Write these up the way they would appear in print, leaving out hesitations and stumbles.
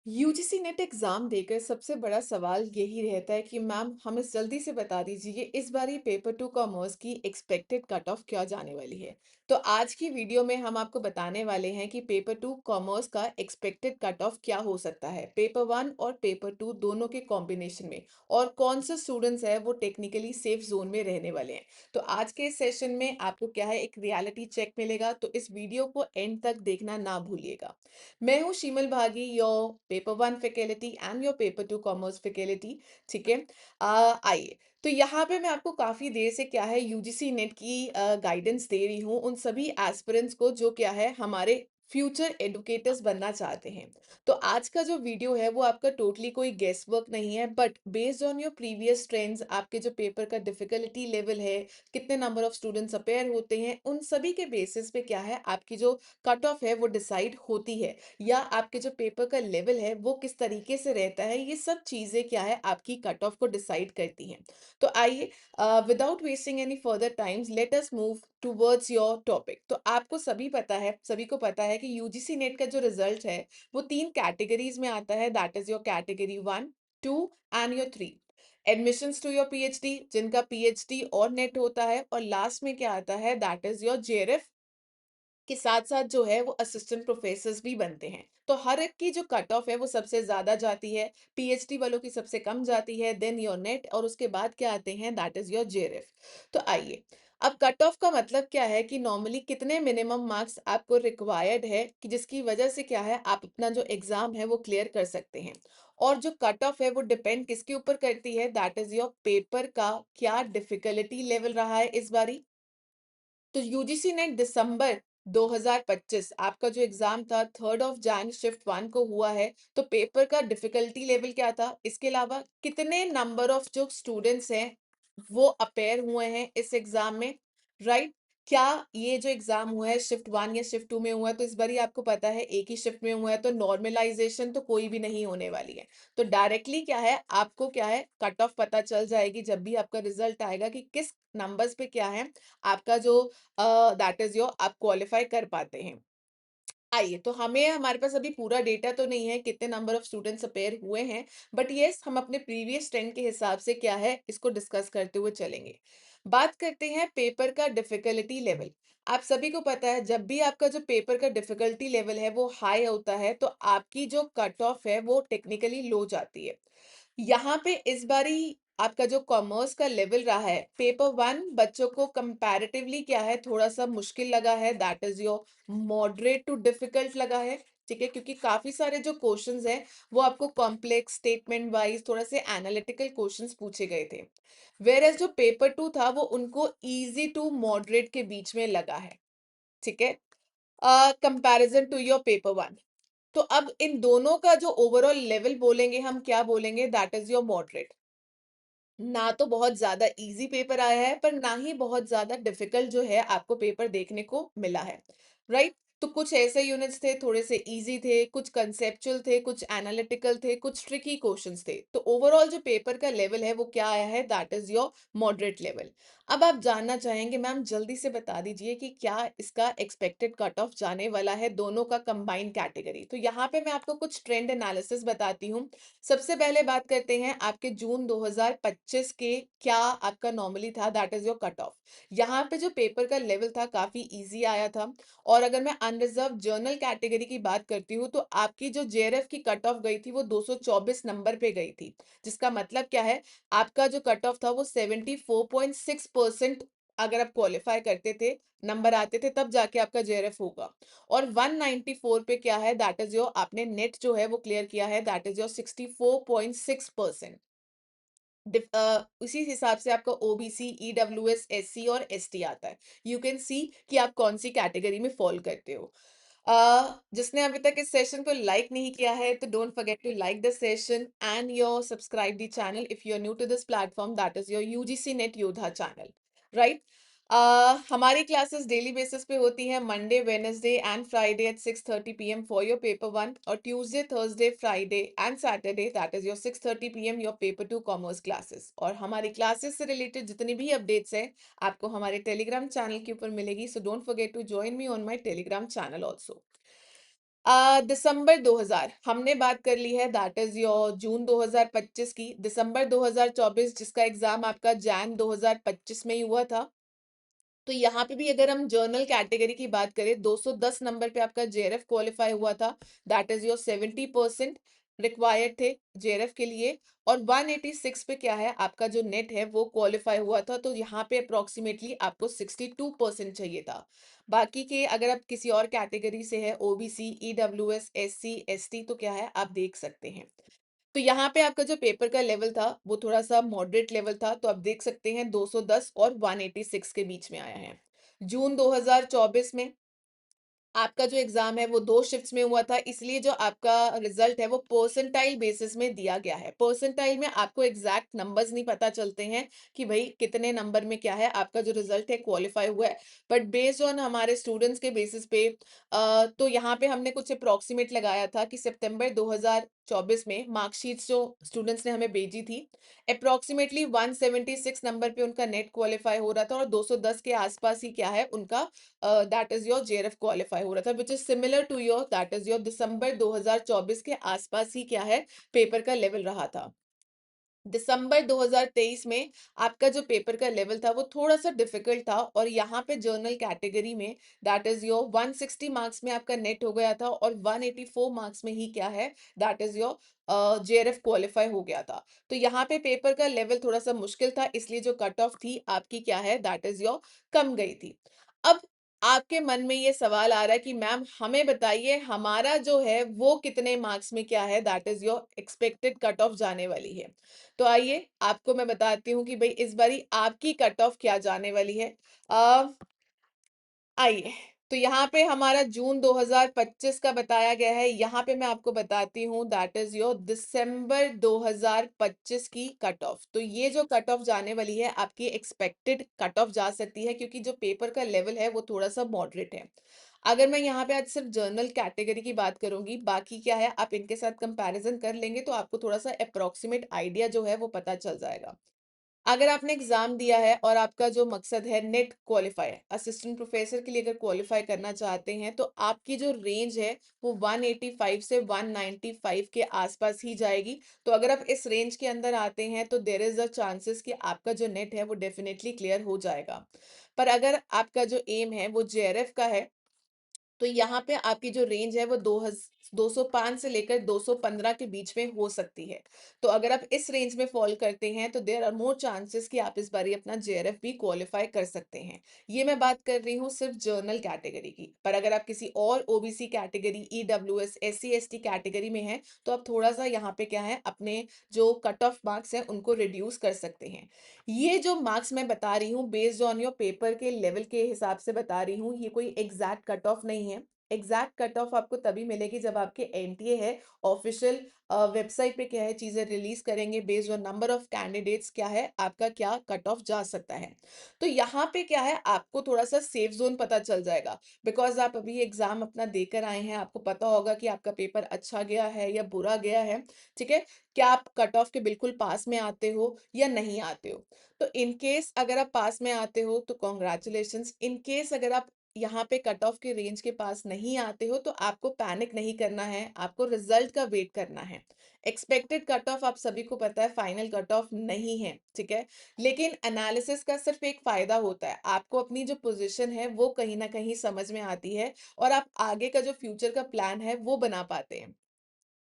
UGC net exam देकर सबसे बड़ा सवाल यही रहता है कि मैम हमें जल्दी से बता दीजिए इस बार ये पेपर टू कॉमर्स की एक्सपेक्टेड कट ऑफ क्या जाने वाली है। तो आज की वीडियो में हम आपको बताने वाले हैं कि पेपर टू कॉमर्स का एक्सपेक्टेड कट ऑफ क्या हो सकता है पेपर वन और पेपर टू दोनों के कॉम्बिनेशन में, और कौन से स्टूडेंट्स हैं वो टेक्निकली सेफ जोन में रहने वाले हैं। तो आज के इस सेशन में आपको क्या है, एक रियलिटी चेक मिलेगा, तो इस वीडियो को एंड तक देखना ना भूलिएगा। मैं हूँ शीमल भागी, your paper one faculty and your paper two commerce faculty. ठीक है। आइए, तो यहाँ पे मैं आपको काफी देर से क्या है यूजीसी नेट की गाइडेंस दे रही हूँ उन सभी एस्पिरेंट्स को जो क्या है हमारे फ्यूचर एडुकेटर्स बनना चाहते हैं। तो आज का जो वीडियो है वो आपका टोटली कोई गेस वर्क नहीं है, but based on your previous trends, आपके जो पेपर का डिफिकल्टी लेवल है, कितने नंबर ऑफ स्टूडेंट्स अपेयर होते हैं, उन सभी के बेसिस पे क्या है आपकी जो कट ऑफ है वो डिसाइड होती है, या आपके जो पेपर का लेवल है वो किस तरीके से रहता है। ये सब चीजें क्या है आपकी कट ऑफ को डिसाइड करती हैं। तो आइए, without wasting any further times, let us move towards your topic. तो आपको सभी को पता है कि यूजीसी नेट का जो रिजल्ट है वो तीन कैटेगरीज में आता है, that is your category one, two and your three. Admissions to your PhD, जिनका पीएचडी और नेट होता है, और लास्ट में क्या आता है, दैट इज योर जेआरएफ के साथ साथ जो है वो असिस्टेंट प्रोफेसर्स भी बनते हैं। तो हर एक की जो कट ऑफ है वो सबसे ज्यादा जाती है, पीएचडी वालों की सबसे कम जाती है, देन योर नेट, और उसके बाद क्या आते हैं, दैट इज योर जेआरएफ। तो आइए, अब कट ऑफ का मतलब क्या है कि नॉर्मली कितने मिनिमम मार्क्स आपको रिक्वायर्ड है कि जिसकी वजह से क्या है आप अपना जो एग्जाम है वो क्लियर कर सकते हैं। और जो कट ऑफ है वो डिपेंड किसके ऊपर करती है, दैट इज योर पेपर का क्या डिफिकल्टी लेवल रहा है इस बारी। तो यूजीसी नेट दिसंबर 2025 आपका जो एग्जाम था 3 शिफ्ट वन को हुआ है। तो पेपर का डिफिकल्टी लेवल क्या था, इसके अलावा कितने नंबर ऑफ जो स्टूडेंट्स हैं वो अपेयर हुए हैं इस एग्जाम में, राइट। क्या ये जो एग्जाम हुआ है शिफ्ट वन या शिफ्ट टू में हुआ है, तो इस बार ही आपको पता है एक ही शिफ्ट में हुआ है, तो नॉर्मलाइजेशन तो कोई भी नहीं होने वाली है। तो डायरेक्टली क्या है आपको क्या है कट ऑफ पता चल जाएगी जब भी आपका रिजल्ट आएगा कि किस नंबर्स पे क्या है आपका जो दैट इज योर आप क्वालिफाई कर पाते हैं। आइए, तो हमें हमारे पास अभी पूरा डेटा तो नहीं है कितने नंबर ऑफ स्टूडेंट्स अपेयर हुए हैं, बट यस हम अपने प्रीवियस ट्रेंड के हिसाब से क्या है इसको डिस्कस करते हुए चलेंगे। बात करते हैं पेपर का डिफिकल्टी लेवल। आप सभी को पता है जब भी आपका जो पेपर का डिफिकल्टी लेवल है वो हाई होता है तो आपकी जो कट ऑफ है वो टेक्निकली लो जाती है। यहाँ पे इस बारी आपका जो कॉमर्स का लेवल रहा है, पेपर वन बच्चों को कंपैरेटिवली क्या है थोड़ा सा मुश्किल लगा है, that is your moderate to difficult लगा है। ठीक है, क्योंकि काफी सारे जो क्वेश्चंस हैं वो आपको कॉम्प्लेक्स स्टेटमेंट वाइज थोड़ा से एनालिटिकल क्वेश्चंस पूछे गए थे, वेयर एज जो पेपर टू था वो उनको इजी टू मॉडरेट के बीच में लगा है। ठीक है, comparison to your paper one. तो अब इन दोनों का जो ओवरऑल लेवल बोलेंगे हम क्या बोलेंगे, दैट इज योर मॉडरेट। ना तो बहुत ज्यादा इजी पेपर आया है पर ना ही बहुत ज्यादा डिफिकल्ट जो है आपको पेपर देखने को मिला है, राइट। तो कुछ ऐसे यूनिट्स थे थोड़े से इजी थे, कुछ कंसेप्चुअल थे, कुछ एनालिटिकल थे, कुछ ट्रिकी क्वेश्चंस थे। तो ओवरऑल जो पेपर का लेवल है वो क्या आया है, that is your moderate level. अब आप जानना चाहेंगे मैम जल्दी से बता दीजिए कि क्या इसका एक्सपेक्टेड कट ऑफ जाने वाला है दोनों का कंबाइंड कैटेगरी। तो यहाँ पे मैं आपको कुछ ट्रेंड एनालिसिस बताती हूँ। सबसे पहले बात करते हैं आपके जून 2025 के क्या आपका नॉर्मली था, that is your cut off. यहाँ पे जो पेपर का लेवल था काफी इजी आया था। और अगर मैं अनरिजर्व जर्नल कैटेगरी की बात करती हूँ तो आपकी जो जेआरएफ की कट ऑफ गई थी वो 224 नंबर पे गई थी, जिसका मतलब क्या है आपका जो कट ऑफ था वो 74.6%। अगर आप क्वालिफाई करते थे, नंबर आते थे, तब जाके आपका जेआरएफ होगा। और 194 पे क्या है, दैट इज योर आपने नेट जो है वो क्लियर किया है, दैट इज योर 64.6%। उसी हिसाब से आपका ओबीसी, ईडब्ल्यूएस, एससी और एसटी आता है। यू कैन सी कि आप कौन सी कैटेगरी में फॉल करते हो। जिसने अभी तक इस सेशन को लाइक नहीं किया है तो don't forget to like the session and your subscribe the channel if you are new to this platform, that is your UGC NET Yoddha channel, right. हमारी क्लासेस डेली बेसिस पे होती है, Monday Wednesday and Friday at 6:30 p.m. For your paper one, और Tuesday Thursday Friday and Saturday that is your 6:30 p.m. Your paper two commerce classes. और हमारी classes से related जितनी भी अपडेट्स है आपको हमारे टेलीग्राम चैनल के ऊपर मिलेगी, so don't forget to join me on my Telegram channel also. दिसंबर 2000 हमने बात कर ली है, दैट इज़ योर जून 2025 की। दिसंबर 2024 जिसका एग्ज़ाम आपका जैन 2025 में ही हुआ था। तो यहाँ पे भी अगर हम जर्नल कैटेगरी की बात करें, 210 नंबर पे आपका जेआरएफ क्वालिफाई हुआ था। दैट इज योर 70% रिक्वायर्ड थे जेआरएफ के लिए। और 186 पे क्या है, आपका जो नेट है वो क्वालिफाई हुआ था। तो यहाँ पे अप्रोक्सीमेटली आपको 62% चाहिए था। बाकी के अगर आप किसी और कैटेगरी से है, ओबीसी, ईडब्ल्यूएस, एससी, एसटी, तो क्या है आप देख सकते हैं। तो यहाँ पे आपका जो पेपर का लेवल था, वो थोड़ा-सा मॉडरेट लेवल था, तो आप देख सकते हैं 210 और 186 के बीच में आया है। जून 2024 में आपका जो एग्ज़ाम है वो 2 शिफ्ट्स में हुआ था, इसलिए जो आपका रिज़ल्ट है वो परसेंटाइल बेसिस में दिया गया है। परसेंटाइल में आपको एग्ज़ैक्ट नंबर्स नहीं पता चलते हैं कि भई कितने नंबर में क्या है, आपका जो रिज़ल्ट है क्वालिफ़ाई हुआ है। बट बेस्ड ऑन हमारे स्टूडेंट्स के बेसिस पे तो यहाँ पे हमने कुछ अप्रॉक्सिमेट लगाया था कि सितंबर 2024 में मार्कशीट्स जो स्टूडेंट्स ने हमें भेजी थी, अप्रॉक्सिमेटली 176 नंबर पे उनका नेट क्वालिफ़ाई हो रहा था और 210 के आस-पास ही क्या है उनका that is your JRF qualify हो रहा था, which is similar to your that is your December 2024 के आसपास ही क्या है पेपर का लेवल रहा था। दिसंबर 2023 में आपका जो पेपर का लेवल था वो थोड़ा-सा डिफिकल्ट था और यहाँ पे जर्नल कैटेगरी में दैट इज़ योर 160 मार्क्स में आपका नेट हो गया था और 184 मार्क्स में ही क्या है that is your JRF qualify हो गया था। तो यहाँ पे पेपर का लेवल थोड़ा-सा मुश्किल था, इसलिए जो कट ऑफ थी आपकी क्या है दैट इज़ योर कम गई थी। अब आपके मन में ये सवाल आ रहा है कि मैम हमें बताइए हमारा जो है वो कितने मार्क्स में क्या है that is your expected cut off जाने वाली है। तो आइए आपको मैं बताती हूँ कि भई इस बारी आपकी कट ऑफ क्या जाने वाली है। अ, आइए, तो यहाँ पे हमारा जून 2025 का बताया गया है, यहाँ पे मैं आपको बताती हूँ दैट इज़ योर दिसंबर 2025 की कट ऑफ। तो ये जो कट ऑफ जाने वाली है, आपकी एक्सपेक्टेड कट ऑफ जा सकती है क्योंकि जो पेपर का लेवल है वो थोड़ा-सा मॉडरेट है। अगर मैं यहाँ पे आज सिर्फ जर्नल कैटेगरी की बात करूँगी, बाकी क्या है आप इनके साथ कंपैरिज़न कर लेंगे तो आपको थोड़ा-सा एप्रोक्सिमेट आइडिया जो है वो पता चल जाएगा। अगर आपने एग्ज़ाम दिया है और आपका जो मकसद है नेट क्वालिफ़ाई, असिस्टेंट प्रोफ़ेसर के लिए अगर क्वालिफ़ाई करना चाहते हैं, तो आपकी जो रेंज है, वो 185 से 195 के आस-पास ही जाएगी। तो अगर आप इस रेंज के अंदर आते हैं, तो देयर इज़ अ चांसेस कि आपका जो नेट है, वो डेफ़िनिटली क्लियर हो जाएगा। पर अगर आपका जो एम है, वो जेआरएफ का है, तो यहाँ पे आपकी जो रेंज है वो 205 से लेकर 215 के बीच में हो सकती है। तो अगर आप इस रेंज में फ़ॉल करते हैं तो देयर आर मोर चांसेस कि आप इस बारी अपना जेआरएफ भी क्वालिफ़ाई कर सकते हैं। ये मैं बात कर रही हूँ सिर्फ़ जर्नल कैटेगरी की। पर अगर आप किसी और OBC category, EWS, SC-ST category में हैं, तो आप थोड़ा-सा यहाँ पे क्या है अपने जो कट ऑफ मार्क्स हैं उनको रिड्यूस कर सकते हैं। ये जो मार्क्स मैं बता रही हूँ बेस्ड ऑन योर पेपर के लेवल के हिसाब से बता रही हूँ, ये कोई एग्ज़ैक्ट कट ऑफ नहीं है। एग्ज़ैक्ट कट ऑफ आपको तभी मिलेगी जब आपके एनटीए है, ऑफ़िशियल वेबसाइट पे क्या है चीज़ें रिलीज़ करेंगे based on number of candidates क्या है, आपका क्या कट ऑफ जा सकता है। तो यहाँ पे क्या है आपको थोड़ा-सा सेफ ज़ोन पता चल जाएगा, बिकॉज़ आप अभी एग्ज़ाम अपना देकर आए हैं, आपको पता होगा कि आपका पेपर अच्छा गया है या बुरा गया है, ठीक है? क्या आप कट ऑफ के बिल्कुल पास में आते हो या नहीं आते हो? तो इन केस अगर आप पास में आते हो तो कांग्रेचुलेशंस। इन केस अगर आप यहाँ पे कट ऑफ के रेंज के पास नहीं आते हो तो आपको पैनिक नहीं करना है, आपको रिजल्ट का वेट करना है। एक्सपेक्टेड कट ऑफ आप सभी को पता है फाइनल कट ऑफ नहीं है, ठीक है? लेकिन एनालिसिस का सिर्फ एक फायदा होता है, आपको अपनी जो पोजीशन है वो कहीं न कहीं समझ में आती है और आप आगे का जो फ्यूचर का प्लान है वो बना पाते हैं।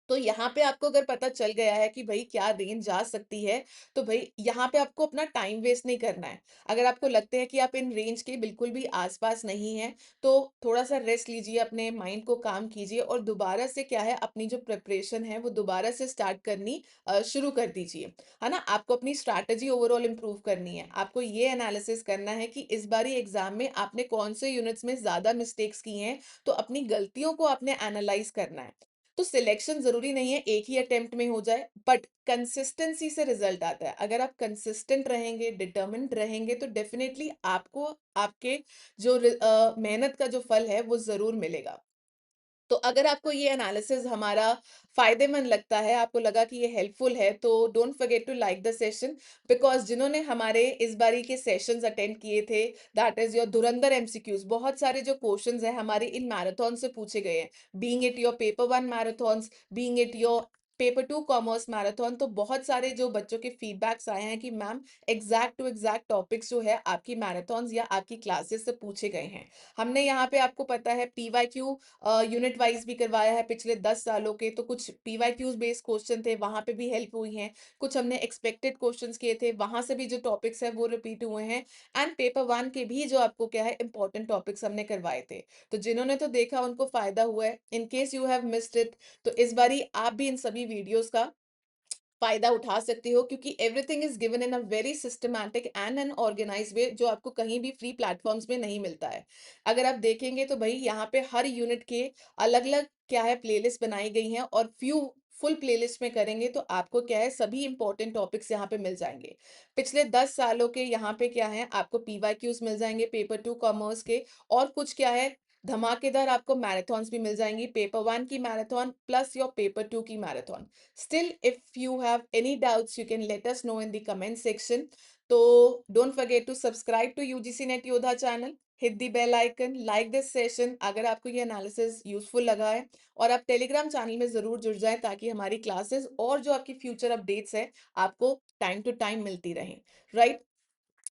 तो यहाँ पे आपको अगर पता चल गया है कि भई क्या रेंज जा सकती है, तो भई यहाँ पे आपको अपना टाइम वेस्ट नहीं करना है। अगर आपको लगता है कि आप इन रेंज के बिल्कुल भी आस-पास नहीं हैं, तो थोड़ा-सा रेस्ट लीजिए, अपने माइंड को काम कीजिए और दोबारा से क्या है अपनी जो प्रिपरेशन है वो दोबारा से स्टार्ट करनी शुरू कर दीजिए। है ना? आपको अपनी स्ट्रैटेजी ओवरऑल इम्प्रूव करनी है। आपको ये एनालिसिस करना है कि इस बारी एग्ज़ाम में आपने कौन से यूनिट्स में ज़्यादा मिस्टेक्स की हैं, तो अपनी गलतियों को आपने एनालाइज़ करना है। तो सिलेक्शन ज़रूरी नहीं है एक ही अटेम्प्ट में हो जाए, बट कंसिस्टेंसी से रिज़ल्ट आता है। अगर आप कंसिस्टेंट रहेंगे, डिटरमिन्ड रहेंगे, तो डेफ़िनेटली आपको आपके जो मेहनत का जो फल है, वो ज़रूर मिलेगा। तो अगर आपको ये एनालिसिस हमारा फ़ायदेमंद लगता है, आपको लगा कि ये हेल्पफुल है, तो don't forget to like the session because जिन्होंने हमारे इस बारी के सेशंस अटेंड किए थे, that is your Dhurandhar MCQs, बहुत सारे जो क्वेश्चंस हैं हमारे इन मैराथन से पूछे गए हैं। Being it your paper 1 marathons, being it your paper 2 commerce marathon, तो बहुत सारे जो बच्चों के फीडबैक्स आए हैं कि ma'am exact to exact topics जो है आपकी मैराथन्स या आपकी क्लासेस से पूछे गए हैं। हमने यहाँ पे आपको पता है पीवाईक्यू यूनिट वाइज भी करवाया है पिछले 10 सालों के, तो कुछ पीवाईक्यूज़ बेस्ड क्वेश्चन थे, वहाँ पे भी हेल्प हुई हैं। कुछ हमने एक्सपेक्टेड क्वेश्चंस किए थे, वहाँ से भी जो टॉपिक्स हैं वो रिपीट हुए हैं एंड पेपर 1 के भी जो आपको क्या है इंपॉर्टेंट टॉपिक्स हमने करवाए थे। तो जिन्होंने तो देखा उनको फ़ायदा हुआ है। In case you have missed it, तो इस बारी आप भी इन सभी वीडियोज़ का फ़ायदा उठा सकते हो क्योंकि everything is given in a very systematic and an organized way जो आपको कहीं भी फ्री प्लेटफ़ॉर्म्स में नहीं मिलता है। अगर आप देखेंगे तो भई यहाँ पे हर यूनिट के अलग-अलग क्या है प्लेलिस्ट बनाई गई हैं और फ्यू फुल प्लेलिस्ट में करेंगे तो आपको क्या है सभी इम्पोर्टेंट टॉपिक्स यहाँ पे मिल जाएँगे। पिछले 10 सालों के यहाँ पे क्या है आपको पीवाईक्यूज़ मिल जाएँगे पेपर 2 कॉमर्स के और कुछ क्या है धमाकेदार आपको मैराथन्स भी मिल जाएँगी। पेपर 1 की मैराथन प्लस योर पेपर 2 की marathon. Still, if you have any doubts, you can let us know in the comment section. So don't forget to subscribe to UGC Net Yodha channel. Hit the bell icon, like this session अगर आपको ये analysis useful लगा है और आप Telegram channel में ज़रूर जुड़ जाएं ताकि हमारी क्लासेस और जो आपकी फ्यूचर अपडेट्स है आपको टाइम टू टाइम मिलती रहें राइट।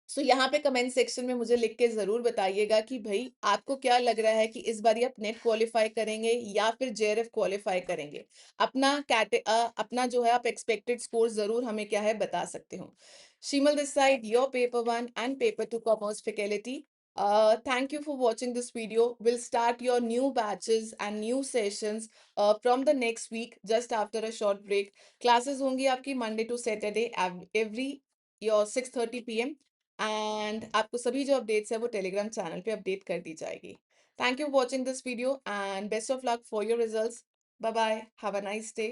सो यहाँ पे कमेंट सेक्शन में मुझे लिख के ज़रूर बताइएगा कि भई आपको क्या लग रहा है कि इस बारी आप नेट क्वालीफाई करेंगे या फिर जेआरएफ क्वालीफाई करेंगे? अपना जो है आप एक्सपेक्टेड स्कोर ज़रूर हमें क्या है बता सकते हो। Shimal this side, your paper 1 and paper 2 commerce faculty. Thank you for watching this video. We'll start your new batches and new sessions from the next week just after a short break. Classes होंगी आपकी Monday to Saturday every your 6:30 p.m. And आपको सभी जो updates है वो Telegram channel पे update कर दी जाएगी। Thank you for watching this video and best of luck for your results. Bye bye, have a nice day.